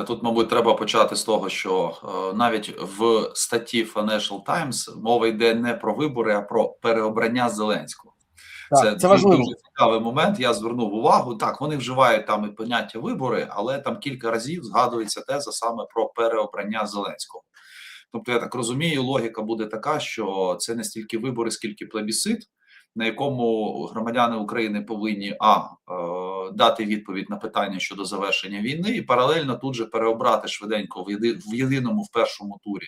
Тут, мабуть, треба почати з того, що навіть в статті Financial Times мова йде не про вибори, а про переобрання Зеленського. Так, це дуже важливо. цікавий момент. Я звернув увагу. Так, вони вживають там і поняття вибори, але там кілька разів згадується теза саме про переобрання Зеленського. Тобто, я так розумію, логіка буде така, що це не стільки вибори, скільки плебісцит, на якому громадяни України повинні дати відповідь на питання щодо завершення війни, і паралельно тут же переобрати швиденько в єдиному в першому турі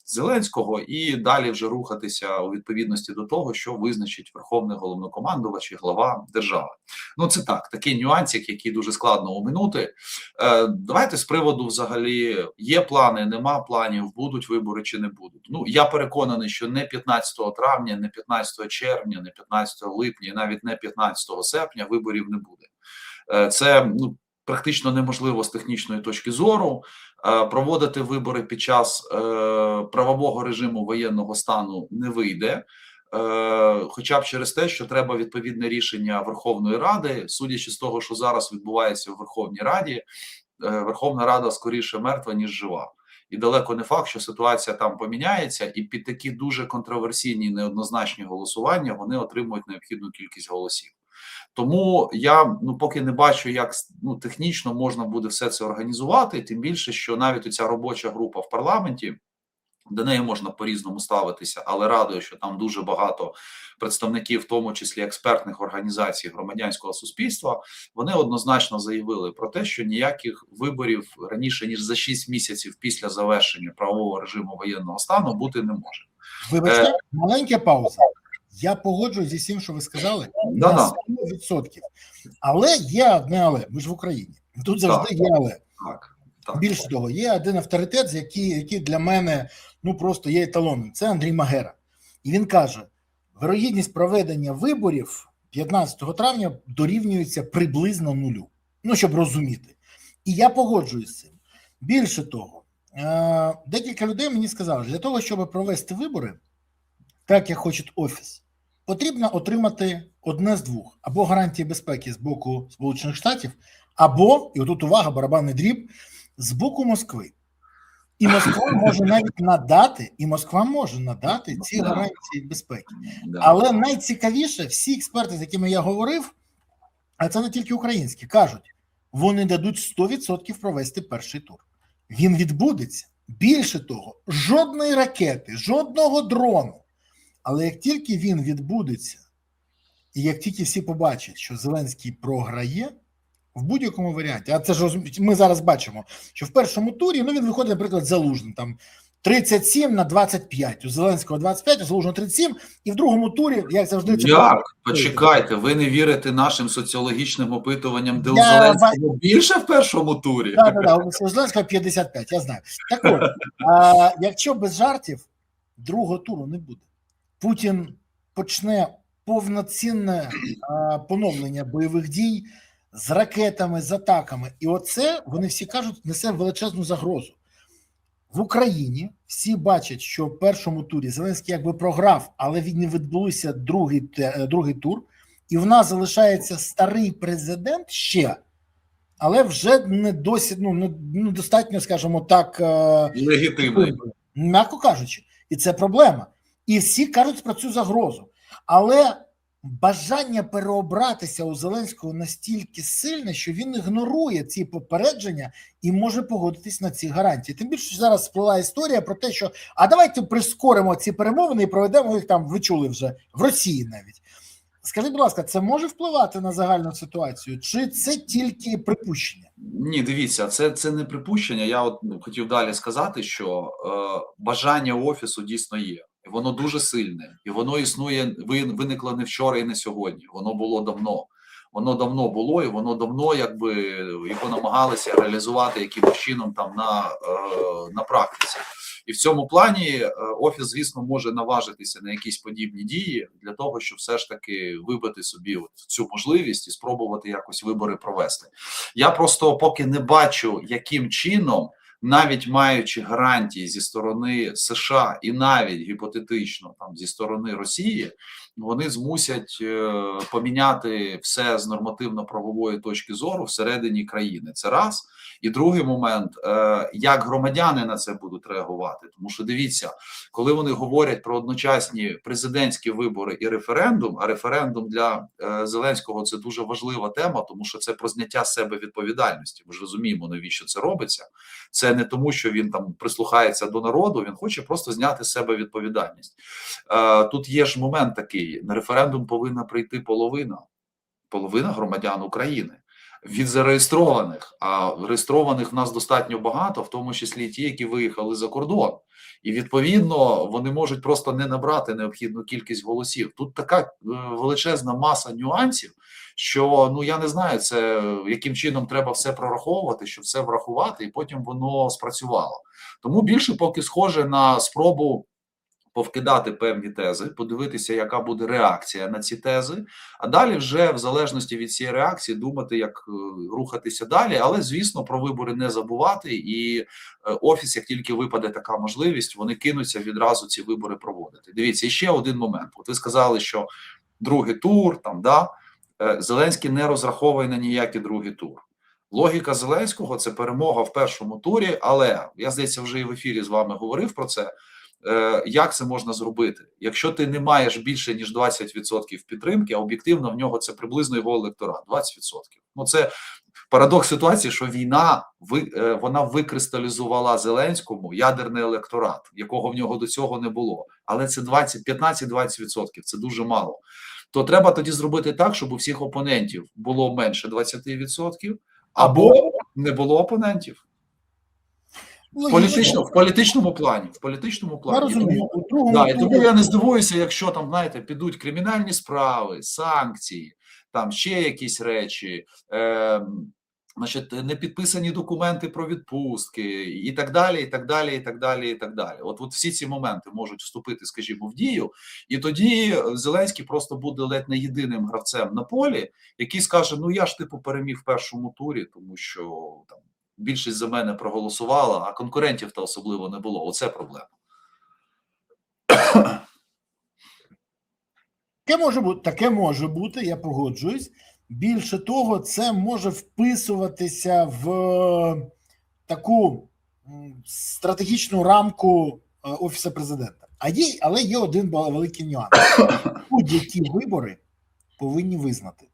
Зеленського і далі вже рухатися у відповідності до того, що визначить Верховний Головнокомандувач і глава держави. Ну це так, такий нюансик, який дуже складно оминути. Давайте з приводу взагалі є плани, нема планів, будуть вибори чи не будуть. Ну я переконаний, що не 15 травня, не 15 червня, не 15 липня, і навіть не 15 серпня виборів не буде. Це практично неможливо з технічної точки зору. Проводити вибори під час правового режиму воєнного стану не вийде, хоча б через те, що треба відповідне рішення Верховної Ради. Судячи з того, що зараз відбувається в Верховній Раді, Верховна Рада скоріше мертва, ніж жива. І далеко не факт, що ситуація там поміняється, і під такі дуже контроверсійні і неоднозначні голосування вони отримують необхідну кількість голосів. Тому я поки не бачу, як технічно можна буде все це організувати, тим більше, що навіть оця робоча група в парламенті, до неї можна по-різному ставитися, але радує, що там дуже багато представників, в тому числі експертних організацій громадянського суспільства, вони однозначно заявили про те, що ніяких виборів раніше, ніж за 6 місяців після завершення правового режиму воєнного стану бути не може. Вибачте, маленька пауза. Я погоджуюсь зі всім, що ви сказали, на 100%. Але є одне але. Ми ж в Україні. Тут завжди є але. Більше того, є один авторитет, який для мене просто є еталоном. Це Андрій Магера. І він каже, вирогідність проведення виборів 15 травня дорівнюється приблизно нулю. Щоб розуміти. І я погоджуюсь з цим. Більше того, декілька людей мені сказали, для того, щоб провести вибори, так як хоче Офіс, потрібно отримати одне з двох. Або гарантії безпеки з боку Сполучених Штатів, або, і отут увага, барабанний дріб, з боку Москви. І Москва може надати ці гарантії безпеки. Але найцікавіше, всі експерти, з якими я говорив, а це не тільки українські, кажуть, вони дадуть 100% провести перший тур. Він відбудеться. Більше того, жодної ракети, жодного дрону. Але як тільки він відбудеться, і як тільки всі побачать, що Зеленський програє, в будь-якому варіанті, а це ж ми зараз бачимо, що в першому турі, він виходить, наприклад, Залужний, там 37-25, у Зеленського 25, у Залужного 37, і в другому турі, як завжди... Почекайте, ви не вірите нашим соціологічним опитуванням, де у Зеленського більше в першому турі? Так, у Зеленського 55, я знаю. Так от, якщо без жартів, другого туру не буде. Путін почне повноцінне поновлення бойових дій з ракетами, з атаками. І оце, вони всі кажуть, несе величезну загрозу. В Україні всі бачать, що в першому турі Зеленський якби програв, але він не відбувся другий тур. І в нас залишається старий президент ще, але вже не досить, недостатньо, скажімо так, легітимний. М'яко кажучи. І це проблема. І всі кажуть про цю загрозу. Але бажання переобратися у Зеленського настільки сильне, що він ігнорує ці попередження і може погодитись на ці гарантії. Тим більше, що зараз сплила історія про те, що давайте прискоримо ці перемовини і проведемо їх там, ви чули вже, в Росії навіть. Скажіть, будь ласка, це може впливати на загальну ситуацію? Чи це тільки припущення? Ні, дивіться, це не припущення. Я хотів далі сказати, що бажання Офісу дійсно є. І воно дуже сильне. І воно існує, виникло не вчора і не сьогодні. Воно було давно. Воно давно було, і воно давно його намагалися реалізувати якимось чином там на практиці. І в цьому плані Офіс, звісно, може наважитися на якісь подібні дії для того, щоб все ж таки вибити собі цю можливість і спробувати якось вибори провести. Я просто поки не бачу, яким чином, навіть маючи гарантії зі сторони США і навіть гіпотетично там зі сторони Росії, вони змусять поміняти все з нормативно-правової точки зору всередині країни. Це раз. І другий момент, як громадяни на це будуть реагувати. Тому що дивіться, коли вони говорять про одночасні президентські вибори і референдум, а референдум для Зеленського – це дуже важлива тема, тому що це про зняття з себе відповідальності. Ми ж розуміємо, навіщо це робиться. Це не тому, що він там прислухається до народу, він хоче просто зняти з себе відповідальність. Тут є ж момент такий, на референдум повинна прийти половина громадян України. Від зареєстрованих, а реєстрованих в нас достатньо багато, в тому числі ті, які виїхали за кордон. І, відповідно, вони можуть просто не набрати необхідну кількість голосів. Тут така величезна маса нюансів, що, ну, я не знаю, це яким чином треба все прораховувати, щоб все врахувати, і потім воно спрацювало. Тому більше поки схоже на спробу повкидати певні тези, подивитися, яка буде реакція на ці тези, а далі вже в залежності від цієї реакції думати, як рухатися далі. Але, звісно, про вибори не забувати, і Офіс, як тільки випаде така можливість, вони кинуться відразу ці вибори проводити. Дивіться, і ще один момент. От ви сказали, що другий тур, там, да, Зеленський не розраховує на ніякий другий тур. Логіка Зеленського – це перемога в першому турі, але, я, здається, вже і в ефірі з вами говорив про це. Як це можна зробити? Якщо ти не маєш більше, ніж 20% підтримки, а об'єктивно в нього це приблизно його електорат, 20%. Ну, це парадокс ситуації, що війна, вона викристалізувала Зеленському ядерний електорат, якого в нього до цього не було. Але це 15-20%, це дуже мало. То треба тоді зробити так, щоб у всіх опонентів було менше 20%, або не було опонентів. В політичному плані. Я розумію. І тому я не здивуюся, якщо там, знаєте, підуть кримінальні справи, санкції, там ще якісь речі, значить, не підписані документи про відпустки і так далі, і так далі, і так далі, і так далі. От всі ці моменти можуть вступити, скажімо, в дію, і тоді Зеленський просто буде ледь не єдиним гравцем на полі, який скаже, ну я ж типу переміг в першому турі, тому що там більшість за мене проголосувала, а конкурентів-то особливо не було. Оце проблема. Таке може бути, я погоджуюсь. Більше того, це може вписуватися в таку стратегічну рамку Офісу президента. Але є один великий нюанс. Будь-які вибори повинні визнати.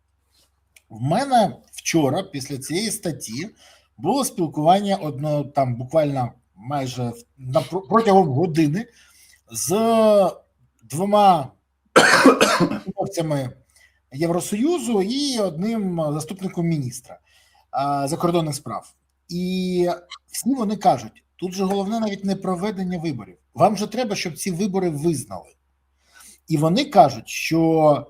В мене вчора, після цієї статті, було спілкування там буквально майже протягом години з двома урядовцями Євросоюзу і одним заступником міністра закордонних справ. І всі вони кажуть, тут же головне навіть не проведення виборів. Вам же треба, щоб ці вибори визнали. І вони кажуть, що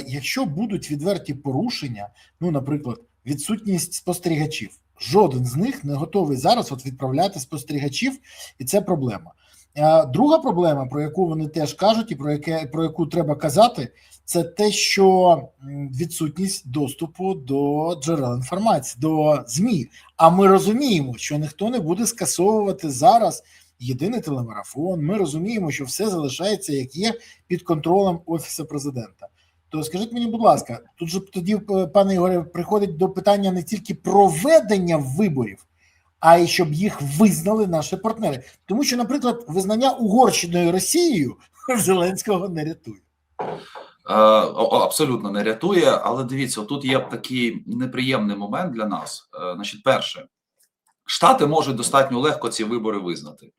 якщо будуть відверті порушення, ну, наприклад, відсутність спостерігачів, жоден з них не готовий зараз відправляти спостерігачів, і це проблема. Друга проблема, про яку вони теж кажуть, і про яку треба казати, це те, що відсутність доступу до джерел інформації, до ЗМІ. А ми розуміємо, що ніхто не буде скасовувати зараз єдиний телемарафон. Ми розуміємо, що все залишається, як є, під контролем Офісу президента. То скажіть мені, будь ласка, тут же тоді, пане Ігоре, приходить до питання не тільки проведення виборів, а й щоб їх визнали наші партнери. Тому що, наприклад, визнання Угорщиною Росією Зеленського не рятує. Абсолютно не рятує, але дивіться, тут є такий неприємний момент для нас. Значить, перше, Штати можуть достатньо легко ці вибори визнати.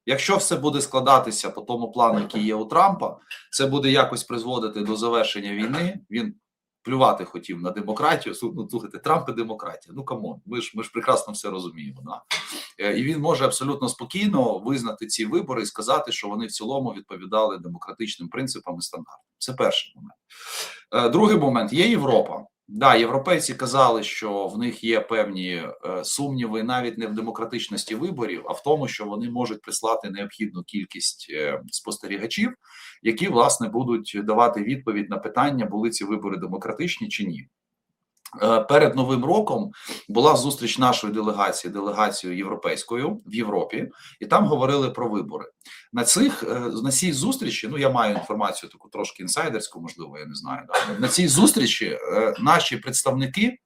Якщо все буде складатися по тому плану, який є у Трампа, це буде якось призводити до завершення війни. Він плювати хотів на демократію. Ну, слухайте, Трамп і демократія. Ну, камон, ми ж прекрасно все розуміємо. Да? І він може абсолютно спокійно визнати ці вибори і сказати, що вони в цілому відповідали демократичним принципам і стандартам. Це перший момент. Другий момент. Є Європа. Да, європейці казали, що в них є певні сумніви навіть не в демократичності виборів, а в тому, що вони можуть прислати необхідну кількість спостерігачів, які, власне, будуть давати відповідь на питання, були ці вибори демократичні чи ні. перед Новим роком була зустріч нашої делегацією європейською в Європі, і там говорили про вибори. На цій зустрічі, ну я маю інформацію таку трошки інсайдерську, можливо, я не знаю. Да? На цій зустрічі наші представники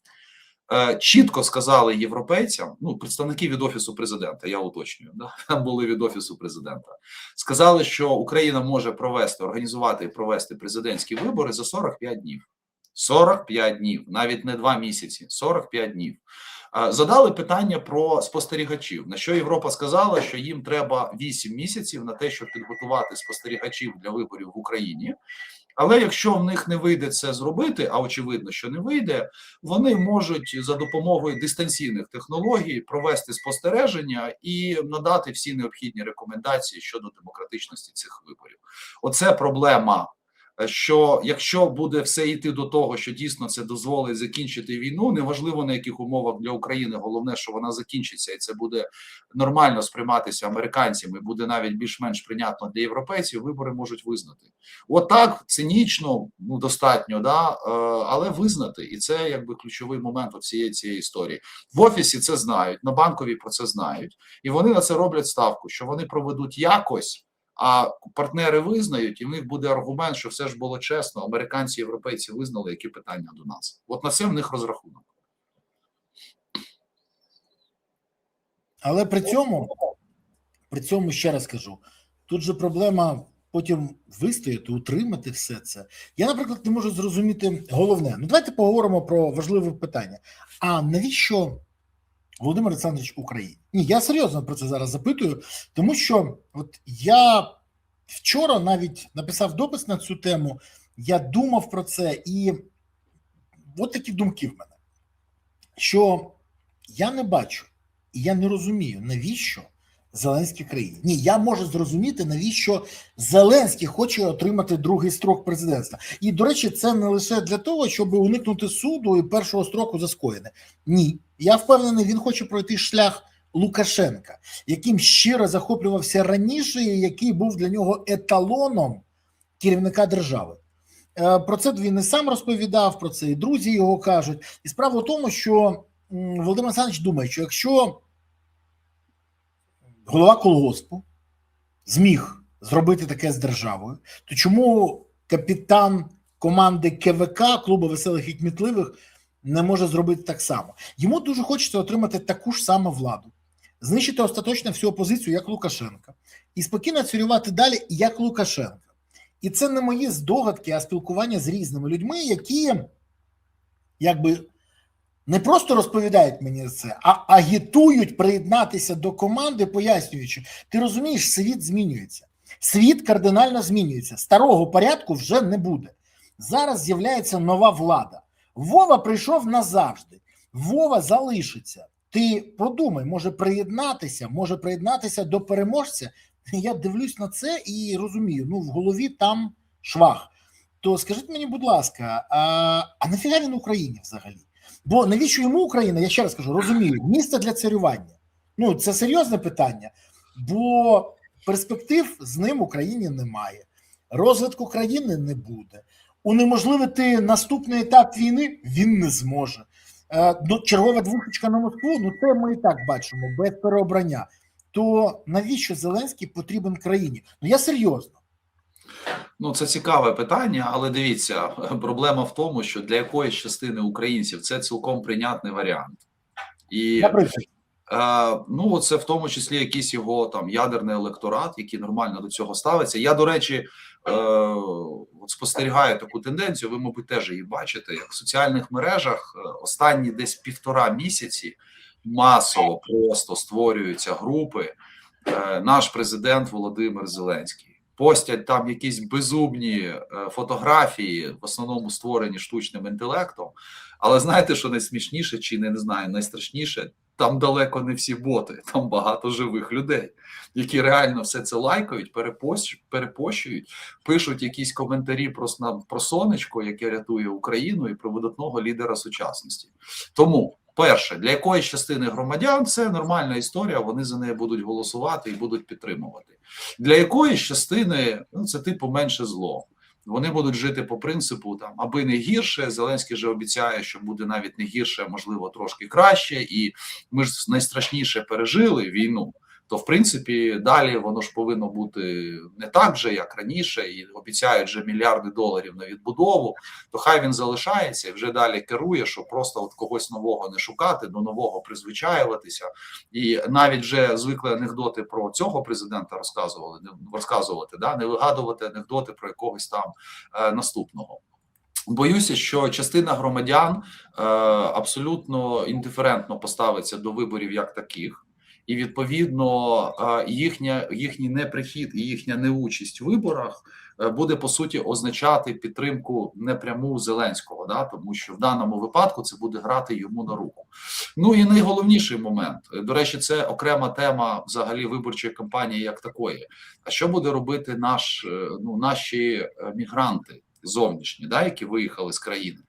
чітко сказали європейцям, ну представники від Офісу президента, я уточнюю, да? Там були від Офісу президента, сказали, що Україна може організувати і провести президентські вибори за 45 днів. 45 днів, навіть не 2 місяці, 45 днів. Задали питання про спостерігачів, на що Європа сказала, що їм треба 8 місяців на те, щоб підготувати спостерігачів для виборів в Україні. Але якщо в них не вийде це зробити, а очевидно, що не вийде, вони можуть за допомогою дистанційних технологій провести спостереження і надати всі необхідні рекомендації щодо демократичності цих виборів. Оце проблема, що якщо буде все йти до того, що дійсно це дозволить закінчити війну, неважливо на яких умовах для України, головне, що вона закінчиться, і це буде нормально сприйматися американцями, буде навіть більш-менш прийнятно для європейців, вибори можуть визнати. Отак, цинічно, ну достатньо, да, але визнати, і це якби ключовий момент всієї цієї історії. В Офісі це знають, на Банковій про це знають, і вони на це роблять ставку, що вони проведуть якось, а партнери визнають, і в них буде аргумент, що все ж було чесно, американці, європейці визнали, які питання до нас. От на це в них розрахунок. Але при цьому ще раз кажу, тут же проблема потім вистояти, утримати все це. Я, наприклад, не можу зрозуміти головне. Ну, давайте поговоримо про важливе питання. А навіщо Володимир Олександрович Україні? Ні, я серйозно про це зараз запитую, тому що от я вчора навіть написав допис на цю тему, я думав про це, і от такі думки в мене, що я не бачу, і я не розумію, навіщо Зеленський країні. Ні, я можу зрозуміти, навіщо Зеленський хоче отримати другий строк президентства. І, до речі, це не лише для того, щоб уникнути суду і першого строку за скоєне. Ні, я впевнений, він хоче пройти шлях Лукашенка, яким щиро захоплювався раніше, і який був для нього еталоном керівника держави. Про це він і сам розповідав, про це і друзі його кажуть. І справа в тому, що Володимир Олександрович думає, що якщо голова колгоспу зміг зробити таке з державою, то чому капітан команди КВК, клубу веселих і кмітливих, не може зробити так само? Йому дуже хочеться отримати таку ж саму владу, знищити остаточно всю опозицію, як Лукашенка, і спокійно царювати далі, як Лукашенка. І це не мої здогадки, а спілкування з різними людьми, які якби не просто розповідають мені це, а агітують приєднатися до команди, пояснюючи, ти розумієш, світ змінюється. Світ кардинально змінюється. Старого порядку вже не буде. Зараз з'являється нова влада. Вова прийшов назавжди. Вова залишиться. Ти подумай, може приєднатися до переможця. Я дивлюсь на це і розумію, ну в голові там швах. То скажіть мені, будь ласка, а нафіга він в Україні взагалі? Бо навіщо йому Україна, я ще раз кажу, розумію, місце для царювання. Ну, це серйозне питання, бо перспектив з ним в Україні немає. Розвитку країни не буде. Унеможливити наступний етап війни він не зможе. Чергова двушечка на Москву, ну це ми і так бачимо, без переобрання. То навіщо Зеленський потрібен країні? Ну я серйозно. Ну, це цікаве питання, але дивіться, проблема в тому, що для якоїсь частини українців це цілком прийнятний варіант. І ну, це в тому числі якийсь його там ядерний електорат, який нормально до цього ставиться. Я, до речі, спостерігаю таку тенденцію, ви, мабуть, теж її бачите, як в соціальних мережах останні десь 1,5 місяці масово просто створюються групи «Наш президент Володимир Зеленський». Постять там якісь безумні фотографії, в основному створені штучним інтелектом. Але знаєте, що найсмішніше, чи не знаю, найстрашніше? Там далеко не всі боти, там багато живих людей, які реально все це лайкають, перепощують, пишуть якісь коментарі про сонечко, яке рятує Україну, і про видатного лідера сучасності. Тому, перше, для якоїсь частини громадян це нормальна історія, вони за неї будуть голосувати і будуть підтримувати. Для якоїсь частини, ну, це типу менше зло. Вони будуть жити по принципу там, аби не гірше. Зеленський же обіцяє, що буде навіть не гірше, а можливо трошки краще. І ми ж найстрашніше пережили війну. То в принципі далі воно ж повинно бути не так же, як раніше, і обіцяють вже мільярди доларів на відбудову. То хай він залишається і вже далі керує, щоб просто от когось нового не шукати, до нового призвичаюватися. І навіть вже звикли анекдоти про цього президента розказувати, да, не вигадувати анекдоти про якогось там наступного. Боюся, що частина громадян абсолютно індиферентно поставиться до виборів як таких. І, відповідно, їхній неприхід і їхня неучасть в виборах буде, по суті, означати підтримку непряму Зеленського, да? Тому що в даному випадку це буде грати йому на руку. Ну і найголовніший момент, до речі, це окрема тема взагалі виборчої кампанії як такої. А що буде робити наші мігранти зовнішні, да, які виїхали з країни?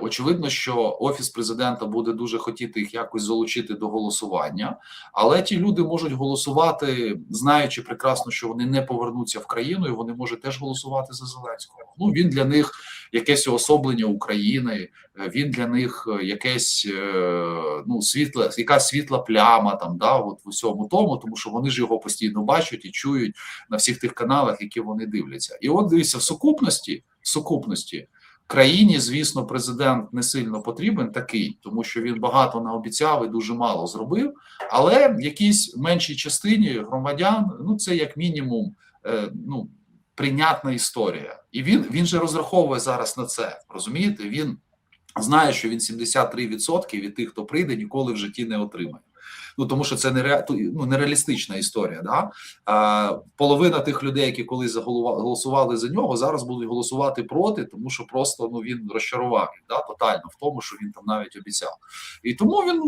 Очевидно, що Офіс президента буде дуже хотіти їх якось залучити до голосування, але ті люди можуть голосувати, знаючи прекрасно, що вони не повернуться в країну, і вони можуть теж голосувати за Зеленського. Ну, він для них якесь уособлення України, він для них якась світла пляма там, да, от в усьому тому що вони ж його постійно бачать і чують на всіх тих каналах, які вони дивляться. І от дивіться, в сукупності країні, звісно, президент не сильно потрібен такий, тому що він багато наобіцяв і дуже мало зробив, але в якійсь меншій частині громадян, ну це як мінімум, прийнятна історія. І він же розраховує зараз на це, розумієте? Він знає, що він 73% від тих, хто прийде, ніколи в житті не отримає. Ну, тому що це нереалістична історія. Да? Половина тих людей, які колись голосували за нього, зараз будуть голосувати проти, тому що просто він розчарував їх, да, тотально в тому, що він там навіть обіцяв. І тому він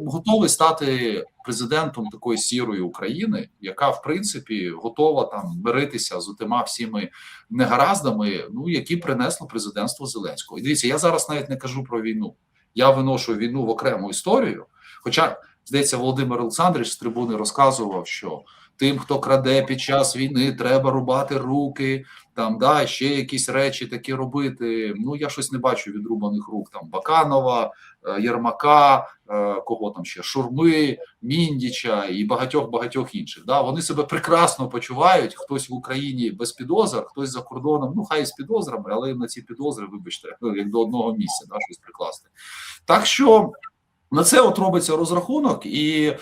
готовий стати президентом такої сірої України, яка, в принципі, готова там миритися з отима всіми негараздами, які принесло президентство Зеленського. І дивіться, я зараз навіть не кажу про війну. Я виношу війну в окрему історію, хоча здається, Володимир Олександрович з трибуни розказував, що тим, хто краде під час війни, треба рубати руки, там, да, ще якісь речі такі робити. Ну, я щось не бачу відрубаних рук, там, Баканова, Єрмака, кого там ще, Шурми, Міндіча і багатьох інших. Да. Вони себе прекрасно почувають, хтось в Україні без підозр, хтось за кордоном, хай з підозрами, але на ці підозри, вибачте, як до одного місця, да, щось прикласти. Так що на це от робиться розрахунок, і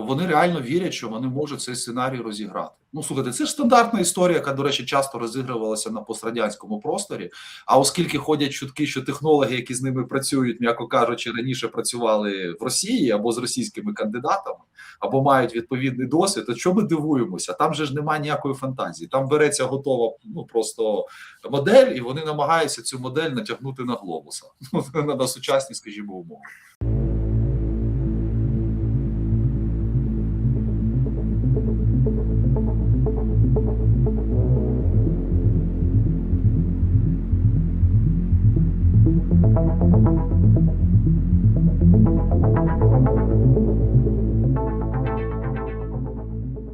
вони реально вірять, що вони можуть цей сценарій розіграти. Ну, слухайте, це ж стандартна історія, яка, до речі, часто розігрувалася на пострадянському просторі. А оскільки ходять чутки, що технологи, які з ними працюють, м'яко кажучи, раніше працювали в Росії або з російськими кандидатами, або мають відповідний досвід, то що ми дивуємося? Там же ж немає ніякої фантазії. Там береться готова просто модель, і вони намагаються цю модель натягнути на глобуса, на сучасні, скажімо, умови.